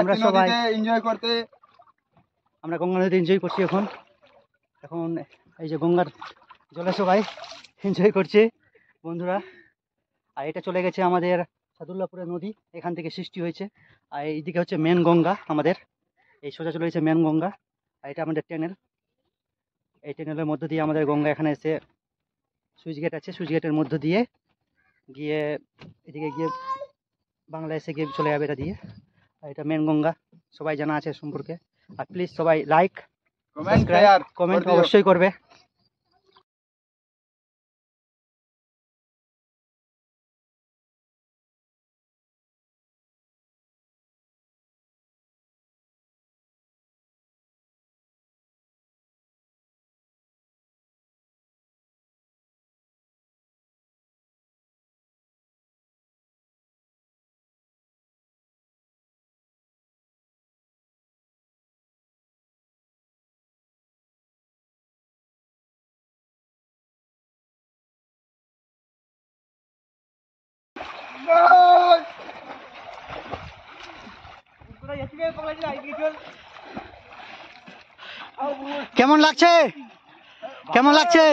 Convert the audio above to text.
আমরা সবাই এনজয় করতে আমরা গঙ্গা নদীতে এনজয় করছি এখন এখন এই যে গঙ্গার জলে সবাই এনজয় করছে বন্ধুরা। আর এটা চলে গেছে আমাদের সাদুল্লাপুরের নদী, এখান থেকে সৃষ্টি হয়েছে। আর এইদিকে হচ্ছে মেন গঙ্গা আমাদের, এই সোজা চলে গেছে মেন গঙ্গা। আর এটা আমাদের ট্যানেল, এই ট্যানেলের মধ্য দিয়ে আমাদের গঙ্গা এখানে এসে সুইচ গেট আছে, সুইচ গেটের মধ্য দিয়ে গিয়ে এদিকে গিয়ে বাংলাদেশে গিয়ে চলে যাবে এটা দিয়ে। আর এটা মেন গঙ্গা, সবাই জানা আছে সম্পর্কে। আর প্লিজ সবাই লাইক কমেন্ট অবশ্যই করবে। কেমন লাগছে, কেমন লাগছে?